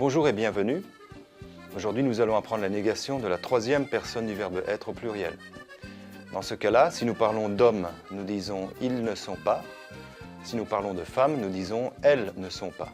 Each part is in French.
Bonjour et bienvenue. Aujourd'hui, nous allons apprendre la négation de la troisième personne du verbe être au pluriel. Dans ce cas-là, si nous parlons d'hommes, nous disons « ils ne sont pas ». Si nous parlons de femmes, nous disons « elles ne sont pas ».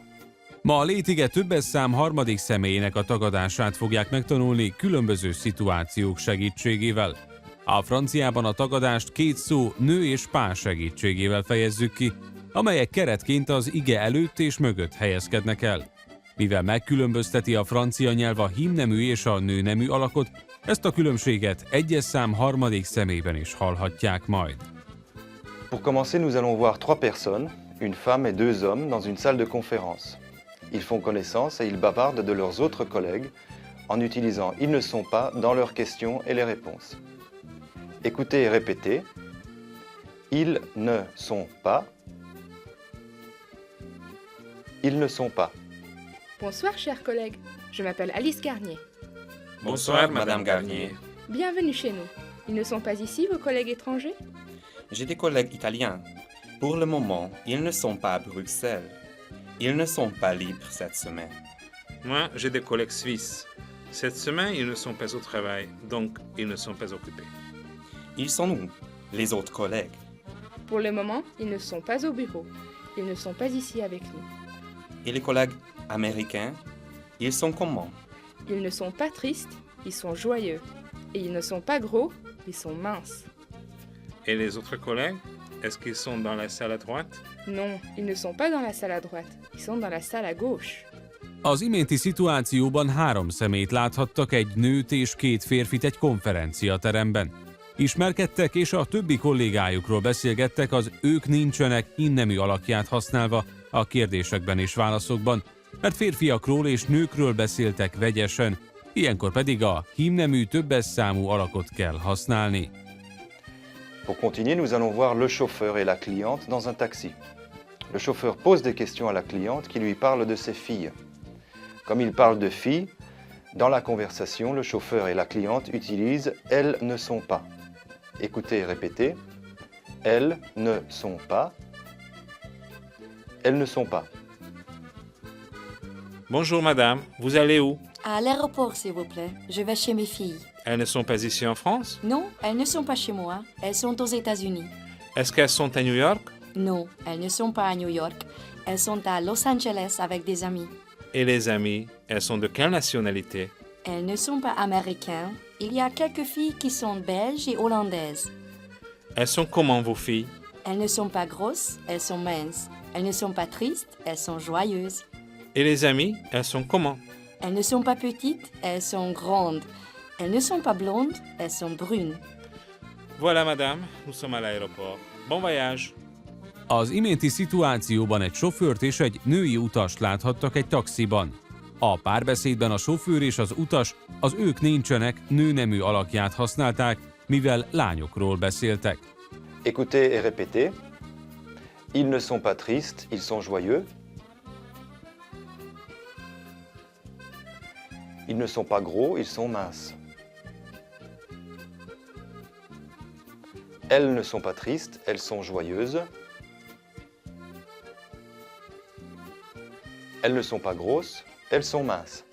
Ma a létige többes szám harmadik személyének a tagadását fogják megtanulni különböző szituációk segítségével. A franciában a tagadást két szó nő és pár segítségével fejezzük ki, amelyek keretként az ige előtt és mögött helyezkednek el. Mivel megkülönbözteti a francia nyelv a hímnemű és a nőnemű alakot, ezt a különbséget egyes szám harmadik személyben is hallhatják majd. Pour commencer, nous allons voir trois personnes, une femme et deux hommes, dans une salle de conférence. Ils font connaissance et ils bavardent de leurs autres collègues en utilisant « ils ne sont pas » dans leurs questions et les réponses. Écoutez et répétez. Ils ne sont pas. Ils ne sont pas. Bonsoir, chers collègues. Je m'appelle Alice Garnier. Bonsoir, Madame Garnier. Bienvenue chez nous. Ils ne sont pas ici, vos collègues étrangers? J'ai des collègues italiens. Pour le moment, ils ne sont pas à Bruxelles. Ils ne sont pas libres cette semaine. Moi, j'ai des collègues suisses. Cette semaine, ils ne sont pas au travail, donc ils ne sont pas occupés. Ils sont où, les autres collègues? Pour le moment, ils ne sont pas au bureau. Ils ne sont pas ici avec nous. Et les collègues américains, ils sont comment? Ils ne sont pas tristes, ils sont joyeux. Et ils ne sont pas gros, ils sont minces. Et les autres collègues, est-ce qu'ils sont dans la salle à droite? Non, ils ne sont pas dans la salle à droite. Ils sont dans la salle à gauche. Az iménti szituációban három személyt láthattak, egy nőt és két férfit egy konferenciateremben. Ismerkedtek és a többi kollégájukról beszélgettek az ők nincsenek hímnemű alakját használva a kérdésekben és válaszokban, mert férfiakról és nőkről beszéltek vegyesen, ilyenkor pedig a hímnemű többes számú alakot kell használni. Pour continuer, nous allons voir le chauffeur et la cliente dans un taxi. Le chauffeur pose des questions à la cliente qui lui parle de ses filles. Comme il parle de filles, dans la conversation, le chauffeur et la cliente utilisent « elles ne sont pas ». Écoutez et répétez. Elles ne sont pas. Elles ne sont pas. Bonjour madame, vous allez où? À l'aéroport, s'il vous plaît. Je vais chez mes filles. Elles ne sont pas ici en France? Non, elles ne sont pas chez moi. Elles sont aux États-Unis. Est-ce qu'elles sont à New York? Non, elles ne sont pas à New York. Elles sont à Los Angeles avec des amis. Et les amis, elles sont de quelle nationalité? Elles ne sont pas américaines. Il y a quelques filles qui sont belges et hollandaises. Elles sont comment vos filles? Elles ne sont pas grosses, elles sont minces. Elles ne sont pas tristes, elles sont joyeuses. Et les amis, elles sont comment? Elles ne sont pas petites, elles sont grandes. Elles ne sont pas blondes, elles sont brunes. Voilà madame, nous sommes à l'aéroport. Bon voyage! Az iménti szituációban egy sofőrt és egy női utast láthattak egy taxiban. A párbeszédben a sofőr és az utas az ők nincsenek nőnemű alakját használták, mivel lányokról beszéltek. Écoutez et répétez. Ils ne sont pas tristes, ils sont joyeux. Ils ne sont pas gros, ils sont minces. Elles ne sont pas tristes, elles sont joyeuses. Elles ne sont pas grosses, elles sont minces.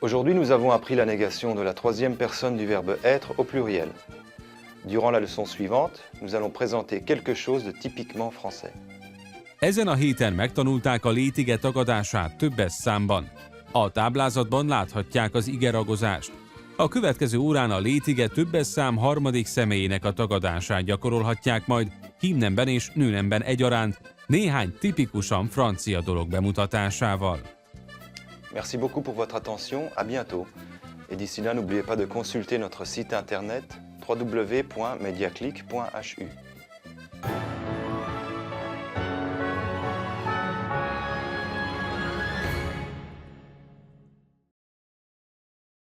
Aujourd'hui, nous avons appris la négation de la troisième personne du verbe être au pluriel. Durant la leçon suivante, nous allons présenter quelque chose de typiquement français. Ezen a héten megtanulták a létige tagadását többes számban. A táblázatban láthatják az igeragozást. A következő órán a létige többes szám harmadik személyének a tagadását gyakorolhatják majd hímnemben és nőnemben egyaránt, néhány tipikusan francia dolog bemutatásával. Merci beaucoup pour votre attention, à bientôt. Et d'ici là, n'oubliez pas de consulter notre site internet www.mediaclick.hu.